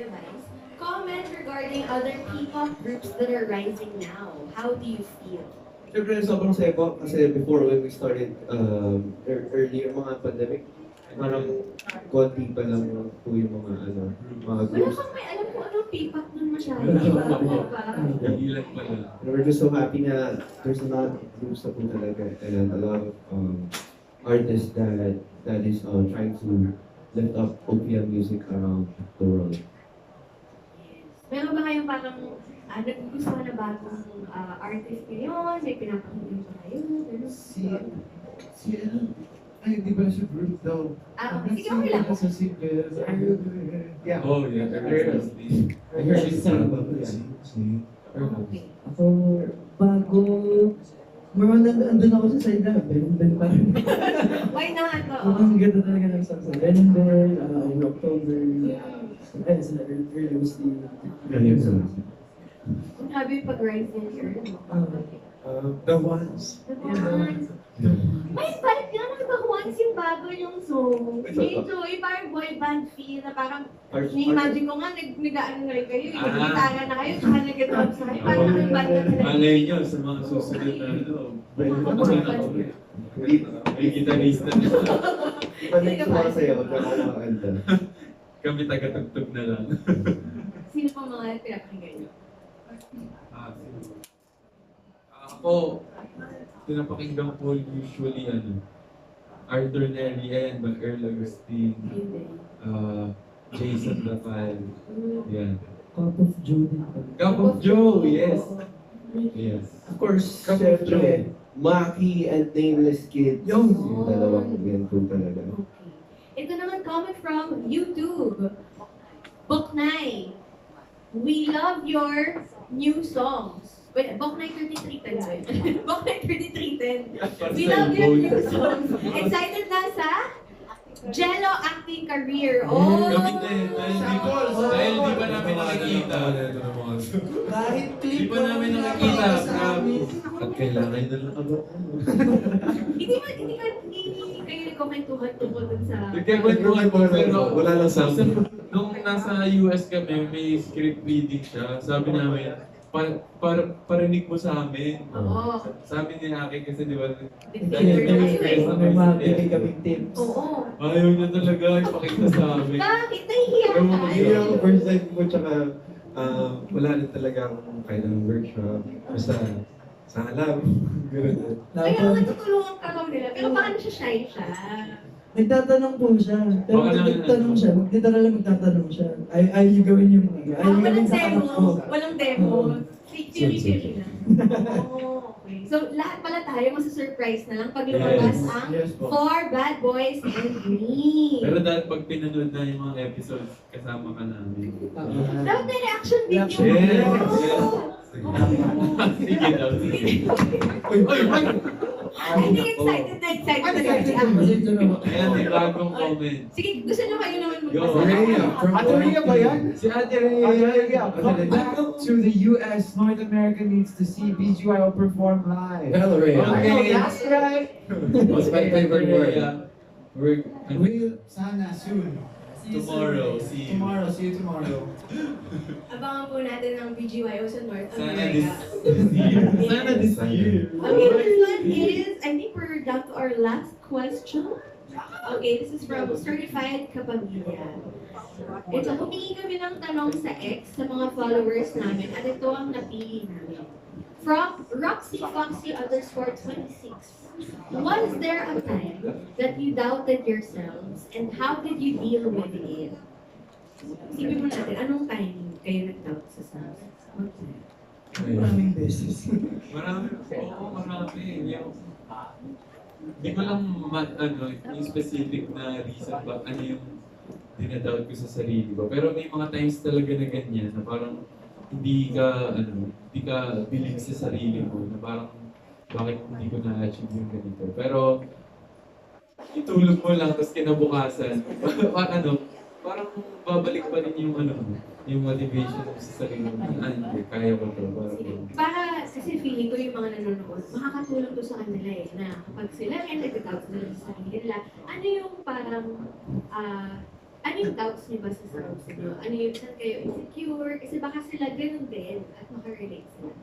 Device. Comment regarding other P-pop groups that are rising now. How do you feel? Siyempre, sobrang saya po kasi before when we started earlier mga pandemic, parang konti pa lang po yung mga Wala groups. kang may alam kung anong P-pop nun masyado. Wala Di ba? akong Oo, alam. parang- Ilan pala. And we're just so happy na there's a lot of groups na po talaga and a lot of artists that is trying to lift up OPM music around the world. Meron ba kayong parang nagugustuhan na bagong artist ngayon? May pinapakinggan ba kayo? Ganun? Si ano? Ay, di ba siya group daw? Sige, okay lang. Sa single. Yeah. Oh, yeah. I heard she's about this. Okay. Ako, bago, andun ako sa side na, Ben pa rin. Why not? Oo. Ang ganda talaga ng songs na Ben, in October, ayun, sila early was the... Ganyan sa Kung sabi yung pag-rise ng year, The Ones. may vibe nga ng The Ones yung bago yung song. Enjoy, parang boy band feel na parang ni-imagine ko nga, nag-ano na rin kayo, gitara na kayo, tsaka nag-drums na kayo, parang nag-band na talaga. Malay nyo sa mga susunod na may gitarista na. Iba na yung sumasayaw at nakakakanta. Kami taga-tugtog na lang. Sino pa mga pinapakinggan nyo? Ako, pinapakinggan ko usually Arthur Neri and Earl Agustin, Yun din. Jason Rafael. Yan. Cup of Joe din pa. Cup of Joe, yes. Yes. Of course, Cup of syempre, Maki and Nameless Kids. Yung dalawang yan po talaga. Okay. Ito naman comment from YouTube. Boknay, we love your new songs. Wait, Boknay 3310 ba yun? Boknay 3310. We love your new songs. Excited na sa Jello acting career. Oh! Kami din, dahil di pa namin nakikita. Kahit Di pa namin nakikita, promise. At kailangan na lang ako. Hindi kayo nagkomentuhan tungkol dun sa... Nagkakwentuhan po, pero Wala lang sound. Nung nasa US kami, may script reading siya. Sabi namin, parinig mo sa amin. Oo. Sabi ni Aki kasi di ba, Dictator na kayo eh. may mga bibig kaming tips. Oo. ayaw niya talaga ipakita sa amin. Bakit? Nahihiya Ewan ko, Yun ka? yung first time ko, tsaka wala rin talaga akong kailang workshop. Basta, sana lang. Ganun. Kaya natutulungan ka raw nila. Pero baka na shy siya. Nagtatanong po siya. Pero Baka naman nagtatanong siya. Literal lang magtatanong siya. Ayaw niyo gawin yung ayaw niyo Walang gawin sa demo. anak ko. Walang demo. Theory lang. Oh, okay. So, lahat pala tayo masa-surprise na lang pag lumabas Yes. ang Yes po. For Bad Boys and Me. Pero dahil pag pinanood na yung mga episodes, kasama ka namin. Dapat may reaction video. Reaction. Yes, Oh. yes. Oh. Sige daw, sige. Uy, uy, uy! I think excited na si Ako. Ito naman. Ayan, may bagong comment. Sige, gusto nyo kayo naman Go. Rhea, from Ate Rhea ba yan? Si Ate Rhea, come back to the US. North America needs to see BGYO perform live. Hello, Rhea. Okay, that's right. What's my favorite word? We're, Will, sana, soon. tomorrow, see you. Tomorrow, see you tomorrow. Abangan po natin ang BGYO sa North Sana this America. year. Sana this year. Okay, this one is, I think we're down to our last question. Okay, this is from Certified Kapamilya. Ito, humingi kami ng tanong sa X sa mga followers namin at ito ang napili namin. From Roxy Foxy _26. Was there a time that you doubted yourselves and how did you deal with it? Isipin mo natin, anong time kayo nag-doubt sa self? What time? Maraming beses. Marami, oo, marami. Hindi ko lang yung specific na reason ba, ano yung dinadoubt ko sa sarili ko. Pero may mga times talaga na ganyan, na parang hindi ka believe sa sarili mo, na parang bakit hindi ko na-achieve yung ganito. Pero itulog mo lang, tapos kinabukasan, parang babalik pa rin yung motivation mo sa sarili mo. Hindi, kaya ko to. Para, kasi feeling ko yung mga nanonood, makakatulong to sa kanila eh, na kapag sila rin nag-doubt sila sa sarili nila, ano yung parang, Ano yung doubts niyo ba sa songs niyo? Ano yung saan kayo insecure? Kasi baka sila ganun din at makarelate sila.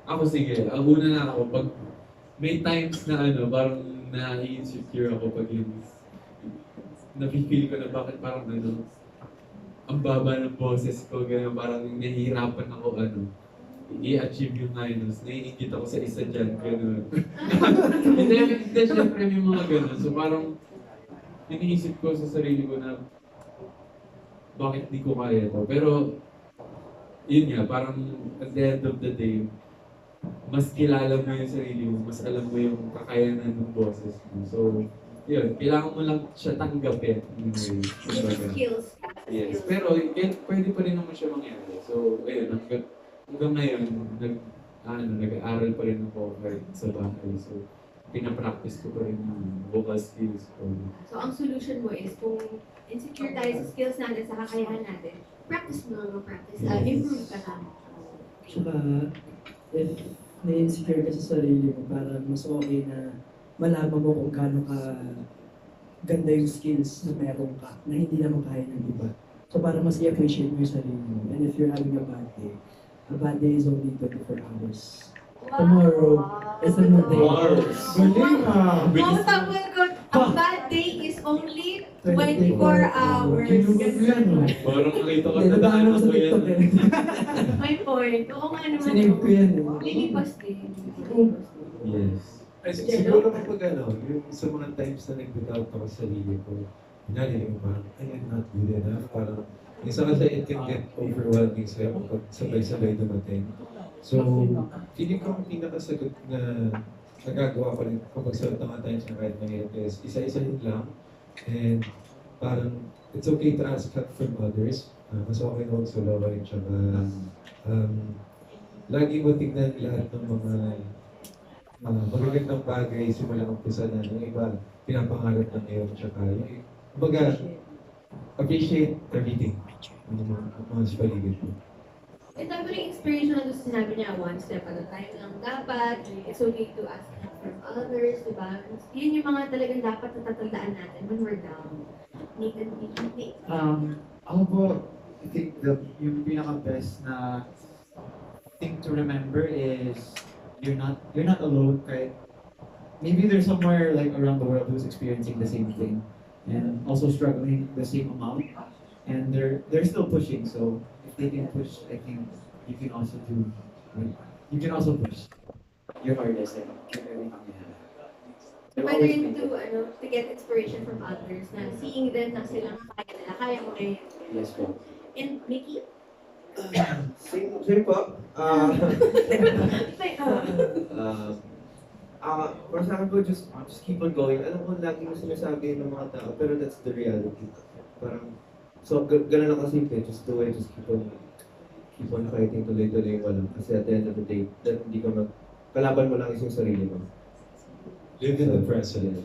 Ako sige, ang una na ako, pag may times na parang na-insecure ako pag yung nafe-feel ko na bakit parang ang baba ng boses ko, gano'n, parang nahihirapan ako i-achieve yung finals. Naiingit ako sa isa dyan, gano'n. Hindi, syempre may mga gano'n. So parang iniisip ko sa sarili ko na bakit di ko kaya to. Pero yun nga, parang at the end of the day, mas kilala mo yung sarili mo, mas alam mo yung kakayanan ng boses mo. So, yun, kailangan mo lang siya tanggapin. Anyway, kumbaga. Skills. Yes, pero pwede pa rin naman siya mangyari. So, ayun, hanggang ngayon, nag-aaral pa rin ako kahit sa bahay. So, pinapractice ko pa rin yung vocal skills ko. So, ang solution mo is kung insecure tayo sa skills natin, sa kakayahan natin, practice mo lang practice. Improve ka lang. Tsaka, if na-insecure ka sa sarili mo, parang mas okay na malaman mo kung gaano ka ganda yung skills na meron ka, na hindi naman kaya ng iba. So parang mas i-appreciate mo yung sarili mo. And if you're having a bad day is only 24 hours. Tomorrow is a new day. Mars. Galing ah! Wow, tama ko. A bad day is only 24 hours. Kinuha mo yan ah. Parang nakita ko Hindi, na nadaan ako sa ko yan. TikTok eh. May point. Oo nga naman. Sinave ko yan eh. Lilipas din. Yes. Ay, siguro kapag yung sa mga times na nag-doubt ako sa sarili ko, hinali yung parang, I am not good enough. Parang, minsan kasi it can get overwhelming sa'yo kapag sabay-sabay dumating. So, feeling ko ang pinakasagot na nagagawa ko rin kapag sa mga times na kahit mahirap is isa-isahin lang. And parang, it's okay to ask help from others. Mas okay na huwag solo rin. Tsaka, lagi mo tignan lahat ng mga magagandang bagay, simulang umpisa na yung iba, pinapangarap na ngayon, tsaka yung, kumbaga, appreciate everything, ang mga sa paligid mo. Ito po yung inspiration na doon sinabi niya, one step at a time lang dapat, it's okay to ask help from others, diba? Yun yung mga talagang dapat natatandaan natin when we're down. Nathan, Ako po, I think yung pinaka-best na thing to remember is you're not alone, kahit maybe there's somewhere like around the world who's experiencing the same thing and also struggling the same amount, and they're still pushing. So if they can push, I think you can also push your hardest and give everything you have. They'll pwede always rin be there. to get inspiration from others na seeing them na silang kaya nila, kaya mo rin. Yes po. And Mickey? Same po. Para sa akin po, just keep on going. Alam ko, lagi mo sinasabi ng mga tao, pero that's the reality. Parang, so, ganun lang kasimple. Just do it, just keep on fighting tuloy-tuloy mo lang. Kasi at the end of the day, that hindi ka kalaban mo lang is yung sarili mo. Live in the present.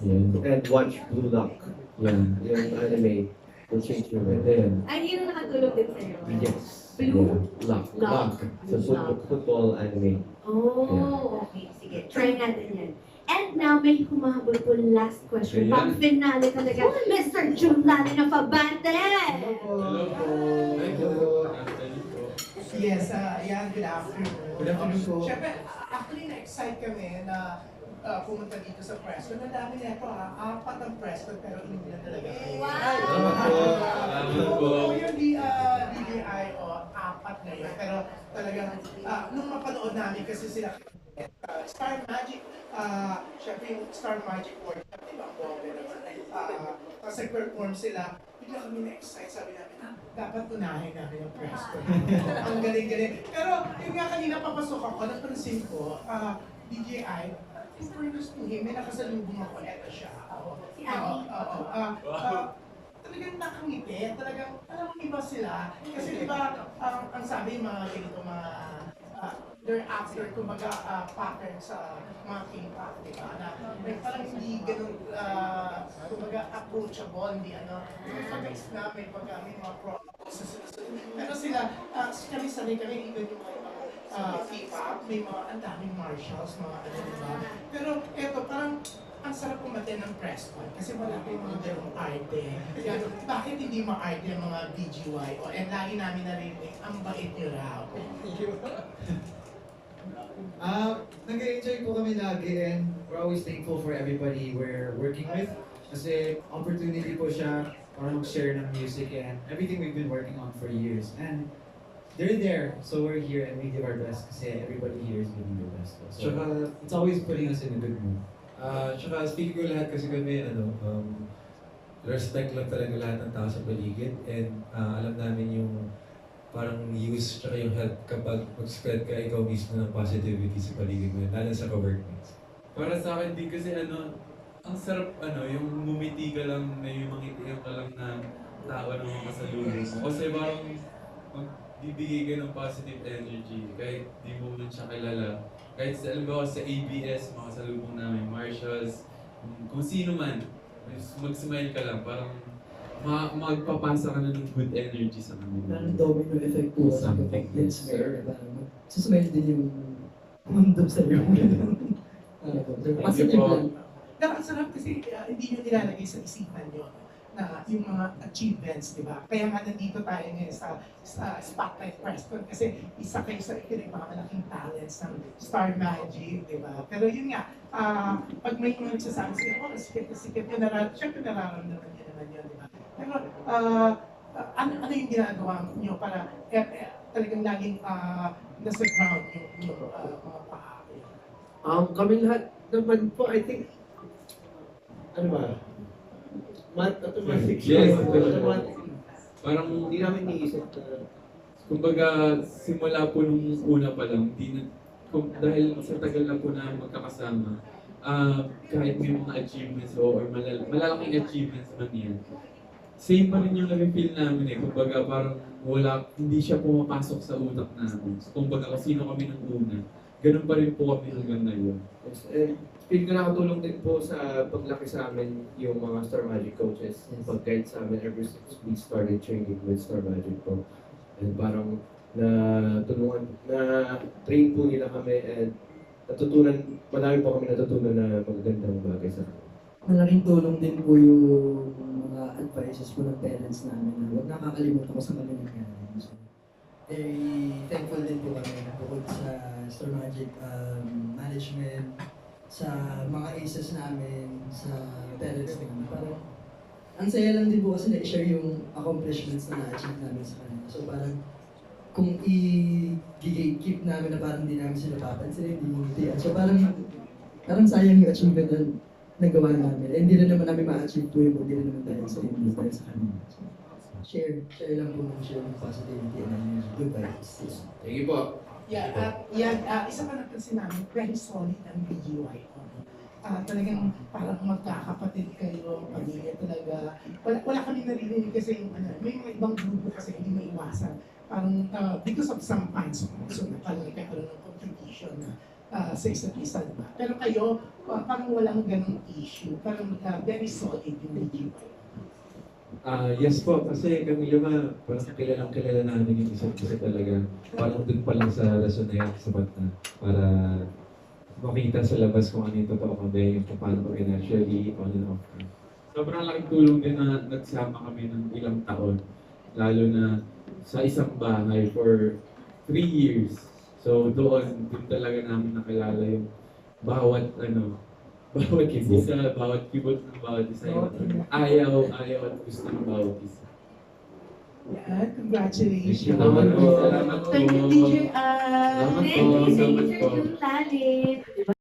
Yeah. And watch Blue Lock. Yan. Yung anime. Will change your life. Then, Ay, yun ang nakatulog din sa'yo. Yes. Blue? Lock. Lock. So, football anime. Oh, okay. Sige, try natin yan. And now, may humahabol po last question. Ayan. Pang finale talaga. Mr. Julani na Fabante! hello po. Yes, yan, good afternoon. Good afternoon po. Siyempre, actually na-excite kami na pumunta dito sa Preston. Ang dami na ito, 4 ang Preston, pero hindi na talaga kayo. Salamat po. Oo, yung DJI, 4 na yun. Pero talagang, nung mapanood namin kasi sila, Star Magic, syempre yung Star Magic World Cup, di ba? Ang bombe naman. Tapos nag-perform sila, bigla kami na-excite, sabi namin, dapat unahin namin yung Preston. Ang galing-galing. Pero yung nga kanina papasok ako, napansin ko, DJI, in fairness to him, may nakasalubong ako, eto siya. Si Abby. Talagang nakangiti, talagang, alam mo iba sila. Kasi di ba, ang sabi mga ganito, mga, they're after, kumbaga, pattern sa mga K-pop, di ba? Na parang hindi ganun, kumbaga, approachable, hindi ano. May pag-snap, may mga problems sa sinusunod. Pero sila, kami sanay kami, even yung K-pop, may mga ang daming martials, mga ano, di ba? Pero eto, parang ang sarap umaten ng press con kasi wala kayong mga ganong arte. Kaya, bakit hindi ma-arte ang mga BGY? Lagi namin narinig, ang bait niyo raw. Nag-enjoy po kami lagi and we're always thankful for everybody we're working with. Kasi opportunity po siya para mag-share ng music and everything we've been working on for years. And they're there, so we're here and we give our best kasi everybody here is giving their best. So Tsaka, it's always putting us in a good mood. tsaka speaking ko lahat kasi kami, respect lang talaga lahat ng tao sa paligid and alam namin yung parang use tsaka yung help kapag mag-spread ka ikaw mismo ng positivity sa paligid mo, lalo sa ka-workmates. Para sa akin, di kasi ang sarap yung mumiti ka lang, may mangitiyan ka lang na tao na makasalubong mo. Kasi parang magbibigay ka ng positive energy kahit di mo man siya kilala. Kahit sa, alam ko, sa ABS, makasalubong namin, Marshalls, kung sino man, mag-smile ka lang, parang magpapasa ka na ng good energy sa kanila. Parang domino effect po sa Something, kapag yes, sir. Parang susmile din yung mundo sa iyo. Positive lang. Pero ang sarap kasi hindi nyo nilalagay sa isipan nyo na yung mga achievements, di ba? Kaya nga nandito tayo ngayon sa Spotlight Press Con kasi isa kayo sa pinakamalaking talents ng Star Magic, di ba? Pero yun nga, pag may mga nagsasabi sila, sikat na sikat yun, syempre nararamdaman nyo naman yun, di ba? Pero ano yung ginagawa nyo para talagang laging nasa ground yung mga paa? Kami lahat naman po, I think, ano ba? Automatic. Yes, automatic. Parang, Hindi namin niisip na kumbaga, simula po nung una pa lang, dahil sa tagal na po na magkakasama, kahit may mga achievements or malalaking achievements man yan, same pa rin yung nag-feel namin eh. Kumbaga, parang hindi siya pumapasok sa utak namin. Kumbaga, kung sino kami ng una, ganun pa rin po kami hanggang ngayon. yes, and feel ko nakatulong din po sa paglaki sa amin yung mga Star Magic coaches. Pag-guide sa amin ever since we started training with Star Magic po. And parang na-train po nila kami and marami po kami natutunan na magagandang bagay sa amin. Malaking tulong din po yung mga advices po ng parents namin na huwag nakakalimutan ko sa kami nangyari. So, very thankful din po kami na bukod sa Star Magic management, sa mga aces namin, sa parents namin. Parang, ang saya lang din po kasi na-share yung accomplishments na na-achieve namin sa kanila. So parang, kung i-keep namin na parang hindi namin sila papansin, hindi ningitian. So parang sayang yung achievement na nagawa namin. Eh, hindi rin naman namin ma-achieve po yung hindi rin naman dahil sa hindi dahil sa kanila. So, share lang po ng share ng positivity and good vibes. Thank you po. Isa pa napansin namin, very solid ang BGY. Talagang parang magkakapatid kayo, pamilya talaga. Wala kami naririnig kasi yung may mga ibang grupo kasi hindi maiwasan. Parang because of some fans, so parang nagkakaroon ng competition na sa isa't isa, diba? Pero kayo, parang walang ganong issue. Parang very solid yung BGY. Yes po, kasi kami lima, parang kilala namin yung isa't isa talaga. Parang dun pa lang sa rason na yan, sapat na. Para makita sa labas kung ano yung totoo kami, yung kung paano kami naturally, on and off. Sobrang laking tulong din na nagsama kami ng ilang taon. Lalo na sa isang bahay for 3 years. So doon talaga namin nakilala yung bawat isa, bawat kibot ng bawat isa. Ayaw at gusto ng bawat isa. Congratulations. Salamat po. Salamat po. Thank you, DJ. Salamat po. Thank you, Salamat Sir po. Jun Lalit.